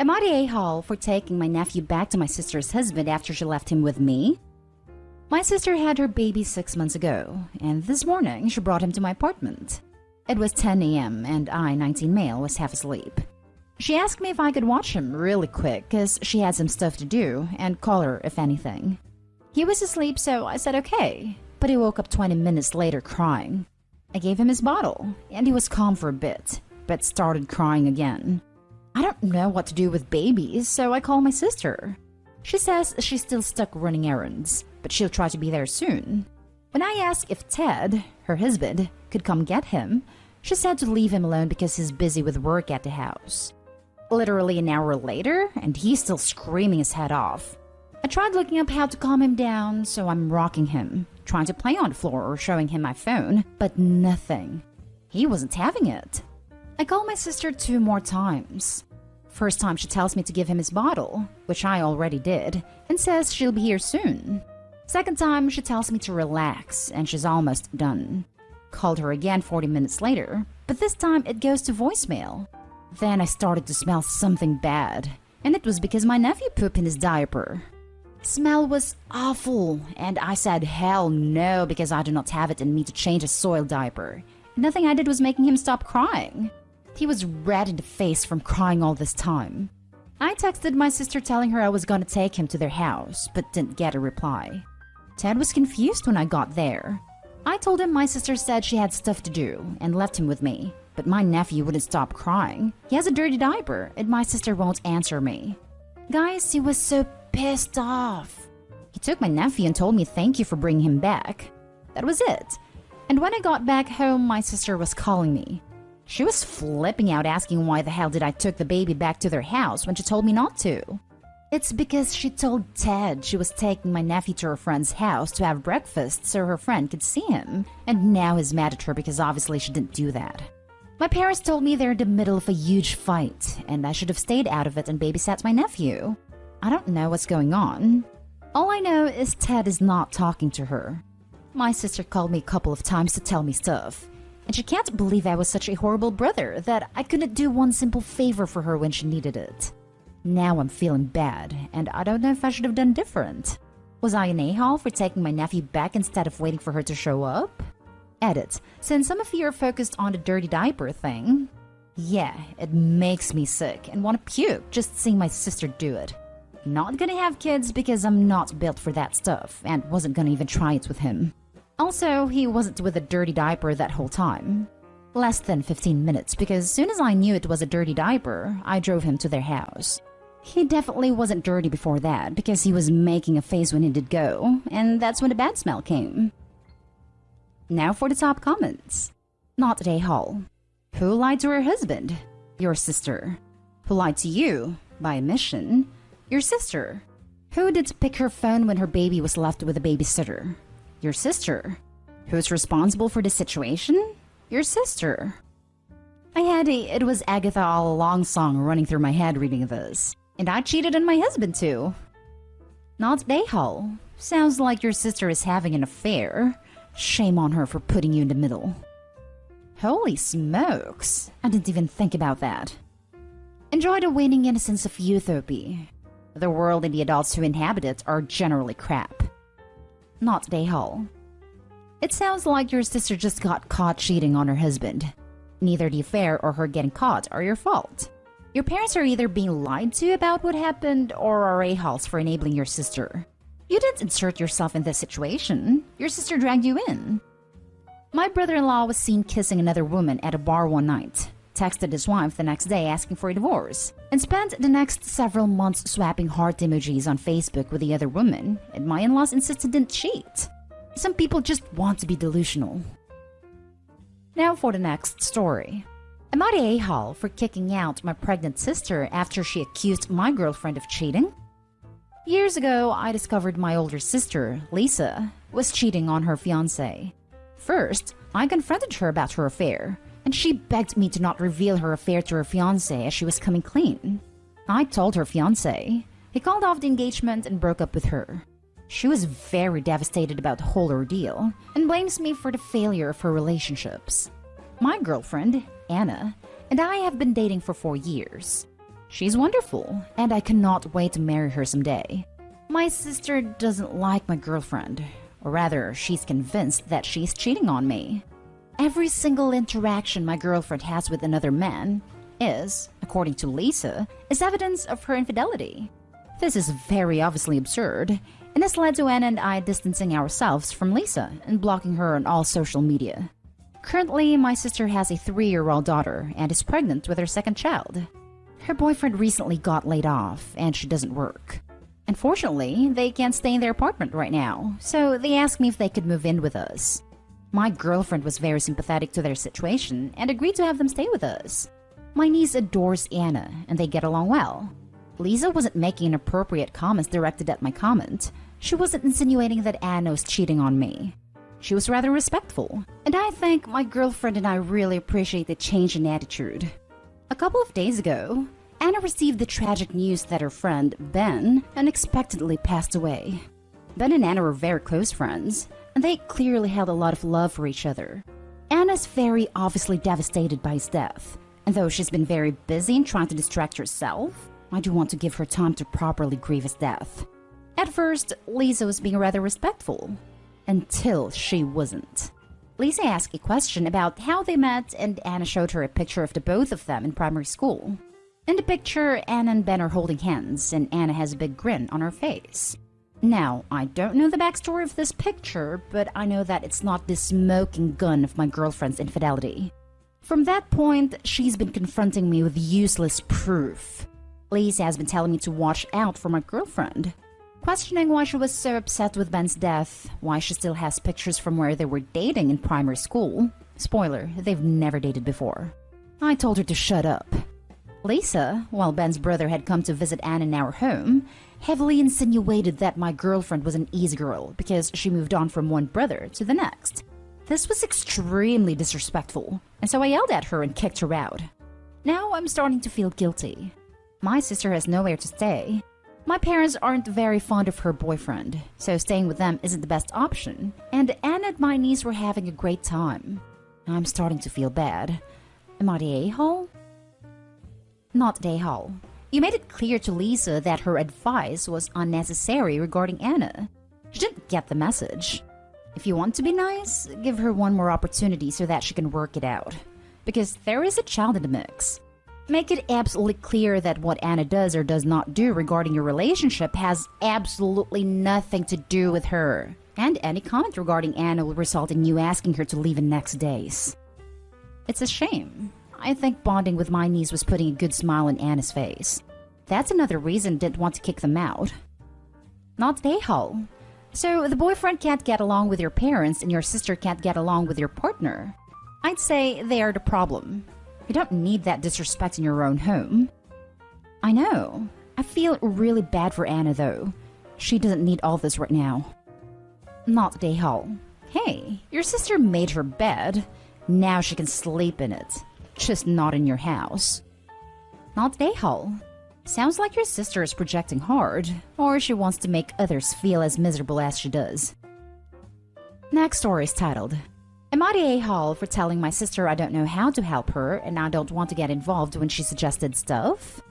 Am I the a-hole for taking my nephew back to my sister's husband after she left him with me? My sister had her baby 6 months ago, and this morning she brought him to my apartment. It was 10 a.m. and I, 19 male, was half asleep. She asked me if I could watch him really quick because she had some stuff to do and call her if anything. He was asleep, so I said okay, but he woke up 20 minutes later crying. I gave him his bottle, and he was calm for a bit, but started crying again. I don't know what to do with babies, so I call my sister. She says she's still stuck running errands, but she'll try to be there soon. When I asked if Ted, her husband, could come get him, she said to leave him alone because he's busy with work at the house. Literally an hour later, and he's still screaming his head off. I tried looking up how to calm him down, so I'm rocking him, trying to play on the floor or showing him my phone, but nothing. He wasn't having it. I call my sister 2 more times. First time she tells me to give him his bottle, which I already did, and says she'll be here soon. Second time she tells me to relax, and she's almost done. Called her again 40 minutes later, but this time it goes to voicemail. Then I started to smell something bad, and it was because my nephew pooped in his diaper. Smell was awful, and I said hell no because I do not have it in me to change a soiled diaper. Nothing I did was making him stop crying. He was red in the face from crying all this time. I texted my sister telling her I was gonna take him to their house, but didn't get a reply. Ted was confused when I got there. I told him my sister said she had stuff to do and left him with me, but my nephew wouldn't stop crying. He has a dirty diaper and my sister won't answer me. Guys, he was so pissed off. He took my nephew and told me thank you for bringing him back. That was it. And when I got back home, my sister was calling me. She was flipping out asking why the hell did I took the baby back to their house when she told me not to. It's because she told Ted she was taking my nephew to her friend's house to have breakfast so her friend could see him, and now he's mad at her because obviously she didn't do that. My parents told me they're in the middle of a huge fight, and I should have stayed out of it and babysat my nephew. I don't know what's going on. All I know is Ted is not talking to her. My sister called me a couple of times to tell me stuff. And she can't believe I was such a horrible brother that I couldn't do one simple favor for her when she needed it. Now I'm feeling bad, and I don't know if I should have done different. Was I an a-hole for taking my nephew back instead of waiting for her to show up? Edit. Since some of you are focused on the dirty diaper thing, yeah, it makes me sick and want to puke just seeing my sister do it. Not gonna have kids because I'm not built for that stuff and wasn't gonna even try it with him. Also, he wasn't with a dirty diaper that whole time. Less than 15 minutes because as soon as I knew it was a dirty diaper, I drove him to their house. He definitely wasn't dirty before that because he was making a face when he did go, and that's when the bad smell came. Now for the top comments. Not a hole. Who lied to her husband? Your sister. Who lied to you? By omission? Your sister. Who did pick her phone when her baby was left with a babysitter? Your sister. Who's responsible for the situation? Your sister. I had a "It Was Agatha All Along" song running through my head reading this. And I cheated on my husband too. Not a-hole. Sounds like your sister is having an affair. Shame on her for putting you in the middle. Holy smokes. I didn't even think about that. Enjoy the waning innocence of Utopia. The world and the adults who inhabit it are generally crap. Not a-hole. It sounds like your sister just got caught cheating on her husband. Neither the affair or her getting caught are your fault. Your parents are either being lied to about what happened or are a-holes for enabling your sister. You didn't insert yourself in this situation. Your sister dragged you in. My brother-in-law was seen kissing another woman at a bar one night, texted his wife the next day asking for a divorce, and spent the next several months swapping heart emojis on Facebook with the other woman, and my in-laws insisted didn't cheat. Some people just want to be delusional. Now for the next story. Am I the a-hole for kicking out my pregnant sister after she accused my girlfriend of cheating? Years ago, I discovered my older sister, Lisa, was cheating on her fiancé. First, I confronted her about her affair, and she begged me to not reveal her affair to her fiancé as she was coming clean. I told her fiancé. He called off the engagement and broke up with her. She was very devastated about the whole ordeal and blames me for the failure of her relationships. My girlfriend, Anna, and I have been dating for 4 years. She's wonderful, and I cannot wait to marry her someday. My sister doesn't like my girlfriend, or rather, she's convinced that she's cheating on me. Every single interaction my girlfriend has with another man is, according to Lisa, is evidence of her infidelity. This is very obviously absurd, and has led to Anna and I distancing ourselves from Lisa and blocking her on all social media. Currently, my sister has a 3-year-old daughter and is pregnant with her second child. Her boyfriend recently got laid off, and she doesn't work. Unfortunately, they can't stay in their apartment right now, so they asked me if they could move in with us. My girlfriend was very sympathetic to their situation and agreed to have them stay with us. My niece adores Anna, and they get along well. Lisa wasn't making inappropriate comments directed at my comment. She wasn't insinuating that Anna was cheating on me. She was rather respectful, and I think my girlfriend and I really appreciate the change in attitude. A couple of days ago, Anna received the tragic news that her friend, Ben, unexpectedly passed away. Ben and Anna were very close friends, and they clearly held a lot of love for each other. Anna's very obviously devastated by his death, and though she's been very busy in trying to distract herself, I do want to give her time to properly grieve his death. At first, Lisa was being rather respectful, until she wasn't. Lisa asked a question about how they met, and Anna showed her a picture of the both of them in primary school. In the picture, Anna and Ben are holding hands, and Anna has a big grin on her face. Now, I don't know the backstory of this picture, but I know that it's not the smoking gun of my girlfriend's infidelity. From that point, she's been confronting me with useless proof. Lisa has been telling me to watch out for my girlfriend, questioning why she was so upset with Ben's death, why she still has pictures from where they were dating in primary school. Spoiler, they've never dated before. I told her to shut up. Lisa, while Ben's brother had come to visit Anna in our home, heavily insinuated that my girlfriend was an easy girl because she moved on from one brother to the next. This was extremely disrespectful, and so I yelled at her and kicked her out. Now I'm starting to feel guilty. My sister has nowhere to stay. My parents aren't very fond of her boyfriend, so staying with them isn't the best option, and Anna and my niece were having a great time. I'm starting to feel bad. Am I the a-hole? Not the a-hole. You made it clear to Lisa that her advice was unnecessary regarding Anna. She didn't get the message. If you want to be nice, give her one more opportunity so that she can work it out. Because there is a child in the mix. Make it absolutely clear that what Anna does or does not do regarding your relationship has absolutely nothing to do with her. And any comment regarding Anna will result in you asking her to leave in next days. It's a shame. I think bonding with my niece was putting a good smile on Anna's face. That's another reason I didn't want to kick them out. Not the a-hole. So the boyfriend can't get along with your parents and your sister can't get along with your partner. I'd say they are the problem. You don't need that disrespect in your own home. I know. I feel really bad for Anna though. She doesn't need all this right now. Not the a-hole. Hey, your sister made her bed. Now she can sleep in it. Just not in your house. Not the a-hole. Sounds like your sister is projecting hard, or she wants to make others feel as miserable as she does. Next story is titled, Am I the a-hole for telling my sister I don't know how to help her and I don't want to get involved when she suggested stuff?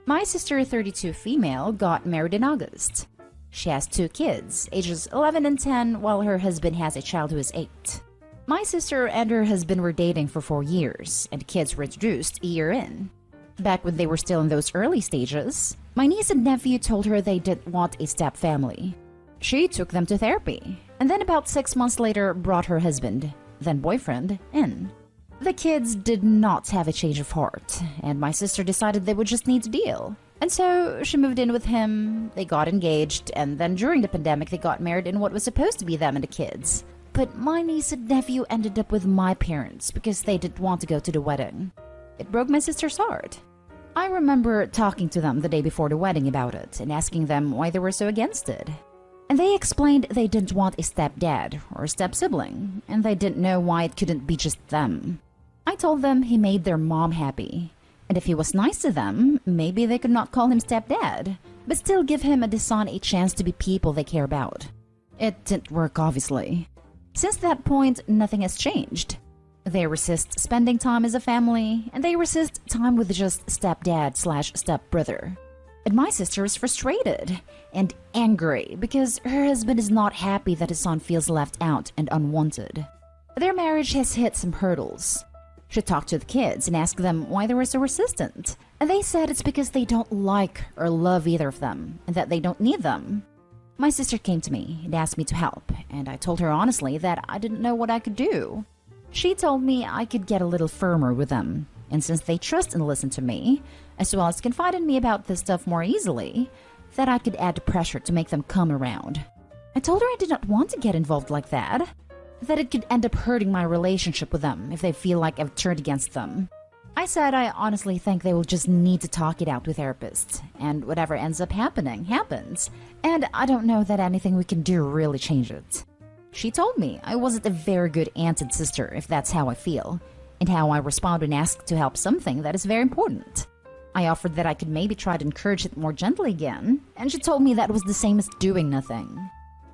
My sister, 32 female, got married in August. She has 2 kids, ages 11 and 10, while her husband has a child who is 8. My sister and her husband were dating for 4 years, and the kids were introduced a year in. Back when they were still in those early stages, my niece and nephew told her they didn't want a step family. She took them to therapy, and then about 6 months later brought her husband, then boyfriend, in. The kids did not have a change of heart, and my sister decided they would just need to deal. And so she moved in with him, they got engaged, and then during the pandemic they got married in what was supposed to be them and the kids. But my niece and nephew ended up with my parents because they didn't want to go to the wedding. It broke my sister's heart. I remember talking to them the day before the wedding about it and asking them why they were so against it. And they explained they didn't want a stepdad or a step-sibling, and they didn't know why it couldn't be just them. I told them he made their mom happy, and if he was nice to them, maybe they could not call him stepdad, but still give him and his son a chance to be people they care about. It didn't work, obviously. Since that point, nothing has changed. They resist spending time as a family, and they resist time with just stepdad/stepbrother. And my sister is frustrated and angry because her husband is not happy that his son feels left out and unwanted. Their marriage has hit some hurdles. She talked to the kids and asked them why they were so resistant, and they said it's because they don't like or love either of them and that they don't need them. My sister came to me and asked me to help, and I told her honestly that I didn't know what I could do. She told me I could get a little firmer with them, and since they trust and listen to me, as well as confide in me about this stuff more easily, that I could add pressure to make them come around. I told her I did not want to get involved like that it could end up hurting my relationship with them if they feel like I've turned against them. I said I honestly think they will just need to talk it out with therapists, and whatever ends up happening, happens, and I don't know that anything we can do really change it. She told me I wasn't a very good aunt and sister if that's how I feel, and how I respond when asked to help something that is very important. I offered that I could maybe try to encourage it more gently again, and she told me that was the same as doing nothing.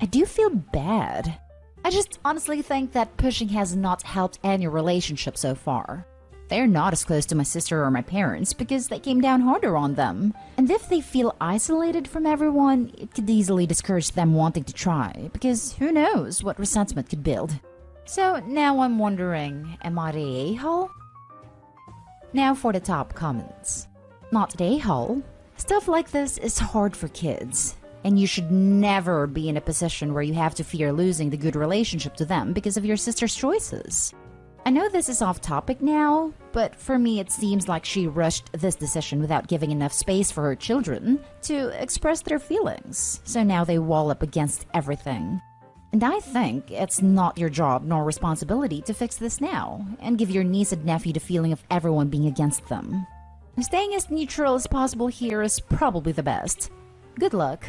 I do feel bad. I just honestly think that pushing has not helped any relationship so far. They're not as close to my sister or my parents because they came down harder on them, and if they feel isolated from everyone, it could easily discourage them wanting to try, because who knows what resentment could build. So now I'm wondering, am I the a-hole? Now for the top comments. Not the a-hole. Stuff like this is hard for kids, and you should never be in a position where you have to fear losing the good relationship to them because of your sister's choices. I know this is off topic now, but for me it seems like she rushed this decision without giving enough space for her children to express their feelings, so now they wall up against everything. And I think it's not your job nor responsibility to fix this now and give your niece and nephew the feeling of everyone being against them. Staying as neutral as possible here is probably the best. Good luck.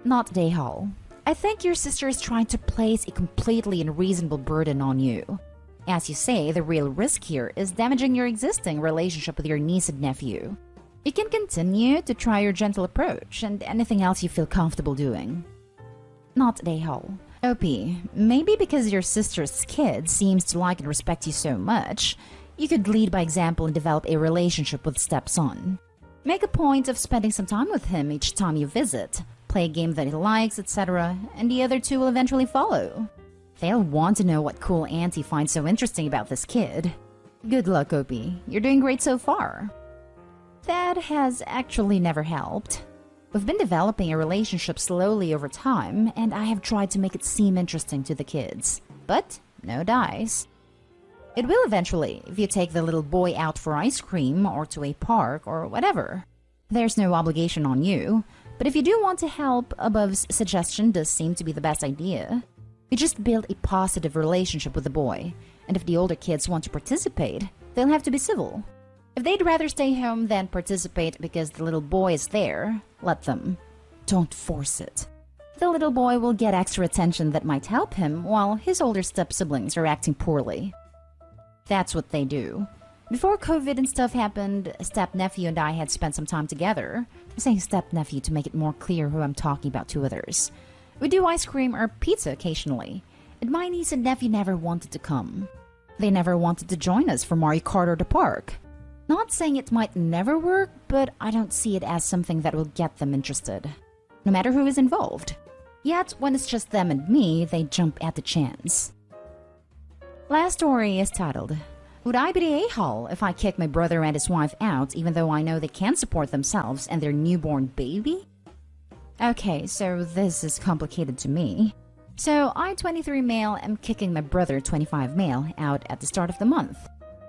Not Dayhall. I think your sister is trying to place a completely unreasonable burden on you. As you say, the real risk here is damaging your existing relationship with your niece and nephew. You can continue to try your gentle approach and anything else you feel comfortable doing. Not Dayhall. OP, maybe because your sister's kid seems to like and respect you so much, you could lead by example and develop a relationship with stepson. Make a point of spending some time with him each time you visit, play a game that he likes, etc., and the other two will eventually follow. They'll want to know what cool auntie finds so interesting about this kid. Good luck, Opie. You're doing great so far. That has actually never helped. We've been developing a relationship slowly over time, and I have tried to make it seem interesting to the kids. But no dice. It will eventually, if you take the little boy out for ice cream or to a park or whatever. There's no obligation on you, but if you do want to help, Above's suggestion does seem to be the best idea. You just build a positive relationship with the boy, and if the older kids want to participate, they'll have to be civil. If they'd rather stay home than participate because the little boy is there, let them. Don't force it. The little boy will get extra attention that might help him while his older step-siblings are acting poorly. That's what they do. Before COVID and stuff happened, step-nephew and I had spent some time together. I'm saying step-nephew to make it more clear who I'm talking about to others. We do ice cream or pizza occasionally, and my niece and nephew never wanted to come. They never wanted to join us for Mario Kart or the park. Not saying it might never work, but I don't see it as something that will get them interested, no matter who is involved. Yet, when it's just them and me, they jump at the chance. Last story is titled, Would I be the a-hole if I kick my brother and his wife out even though I know they can't support themselves and their newborn baby? Okay, so this is complicated to me. So I, 23 male, am kicking my brother, 25 male, out at the start of the month.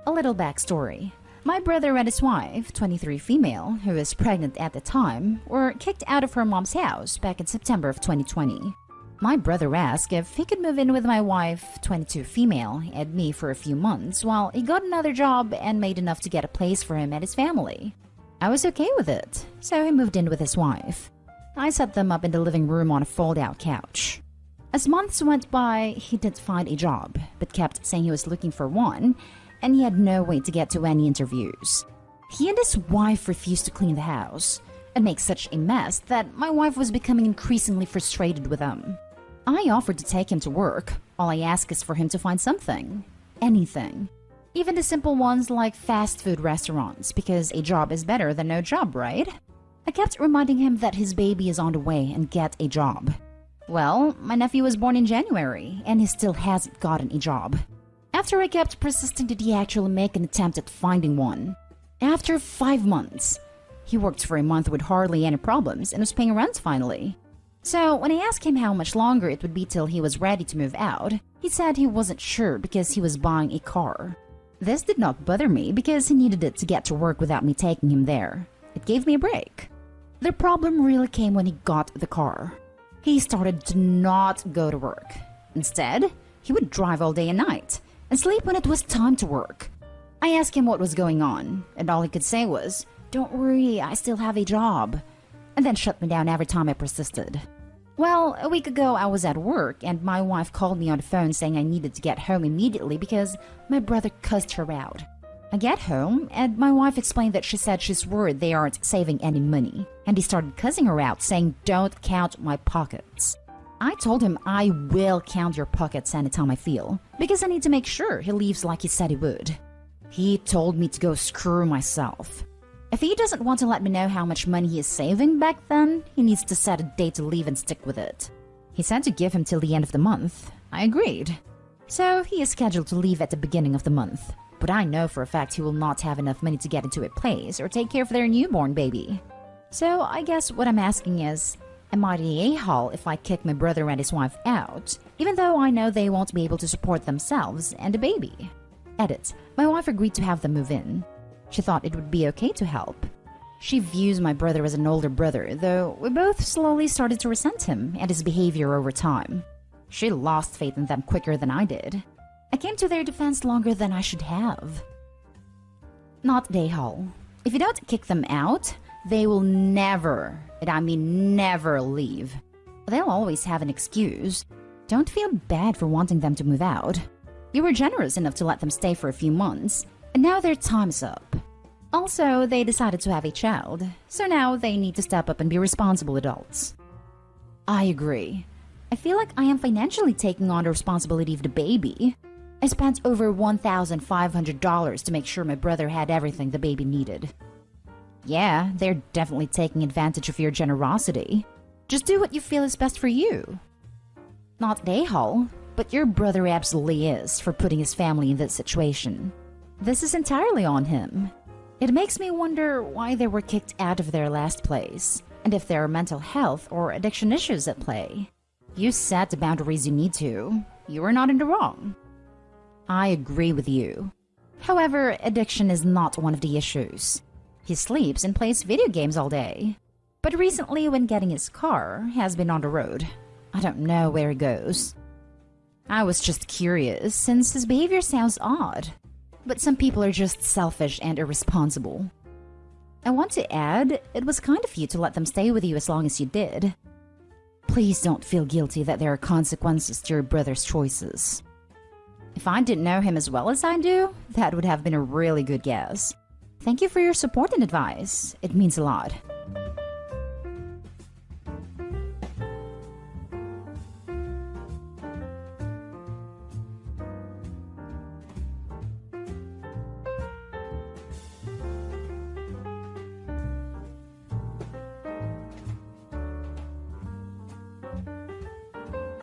A little backstory. My brother and his wife, 23 female, who is pregnant at the time, were kicked out of her mom's house back in September of 2020. My brother asked if he could move in with my wife, 22 female, and me for a few months while he got another job and made enough to get a place for him and his family. I was okay with it, so he moved in with his wife. I set them up in the living room on a fold-out couch. As months went by, he didn't find a job, but kept saying he was looking for one, and he had no way to get to any interviews. He and his wife refused to clean the house, and make such a mess that my wife was becoming increasingly frustrated with him. I offered to take him to work. All I ask is for him to find something. anything. Even the simple ones like fast food restaurants, because a job is better than no job, right? I kept reminding him that his baby is on the way and get a job. Well, my nephew was born in January, and he still hasn't gotten a job. After I kept persisting, did he actually make an attempt at finding one? After 5 months, he worked for a month with hardly any problems and was paying rent finally. So when I asked him how much longer it would be till he was ready to move out, he said he wasn't sure because he was buying a car. This did not bother me because he needed it to get to work without me taking him there. It gave me a break. The problem really came when he got the car. He started to not go to work. Instead, he would drive all day and night and sleep when it was time to work. I asked him what was going on, and all he could say was, "Don't worry, I still have a job," and then shut me down every time I persisted. Well, a week ago I was at work and my wife called me on the phone saying I needed to get home immediately because my brother cussed her out. I get home and my wife explained that she said she's worried they aren't saving any money, and he started cussing her out saying, "Don't count my pockets." I told him I will count your pockets anytime I feel, because I need to make sure he leaves like he said he would. He told me to go screw myself. If he doesn't want to let me know how much money he is saving back then, he needs to set a date to leave and stick with it. He said to give him till the end of the month. I agreed. So he is scheduled to leave at the beginning of the month. But I know for a fact he will not have enough money to get into a place or take care of their newborn baby. So I guess what I'm asking is, am I the a-hole if I kick my brother and his wife out, even though I know they won't be able to support themselves and the baby? Edit. My wife agreed to have them move in. She thought it would be okay to help. She views my brother as an older brother, though we both slowly started to resent him and his behavior over time. She lost faith in them quicker than I did. I came to their defense longer than I should have. Not a-hole. If you don't kick them out, they will never, and I mean never, leave. They'll always have an excuse. Don't feel bad for wanting them to move out. You were generous enough to let them stay for a few months, and now their time's up. Also, they decided to have a child, so now they need to step up and be responsible adults. I agree. I feel like I am financially taking on the responsibility of the baby. I spent over $1,500 to make sure my brother had everything the baby needed. Yeah, they're definitely taking advantage of your generosity. Just do what you feel is best for you. Not a-hole, but your brother absolutely is for putting his family in this situation. This is entirely on him. It makes me wonder why they were kicked out of their last place, and if there are mental health or addiction issues at play. You set the boundaries you need to. You are not in the wrong. I agree with you. However, addiction is not one of the issues. He sleeps and plays video games all day. But recently, when getting his car, has been on the road. I don't know where he goes. I was just curious, since his behavior sounds odd. But some people are just selfish and irresponsible. I want to add, it was kind of you to let them stay with you as long as you did. Please don't feel guilty that there are consequences to your brother's choices. If I didn't know him as well as I do, that would have been a really good guess. Thank you for your support and advice. It means a lot.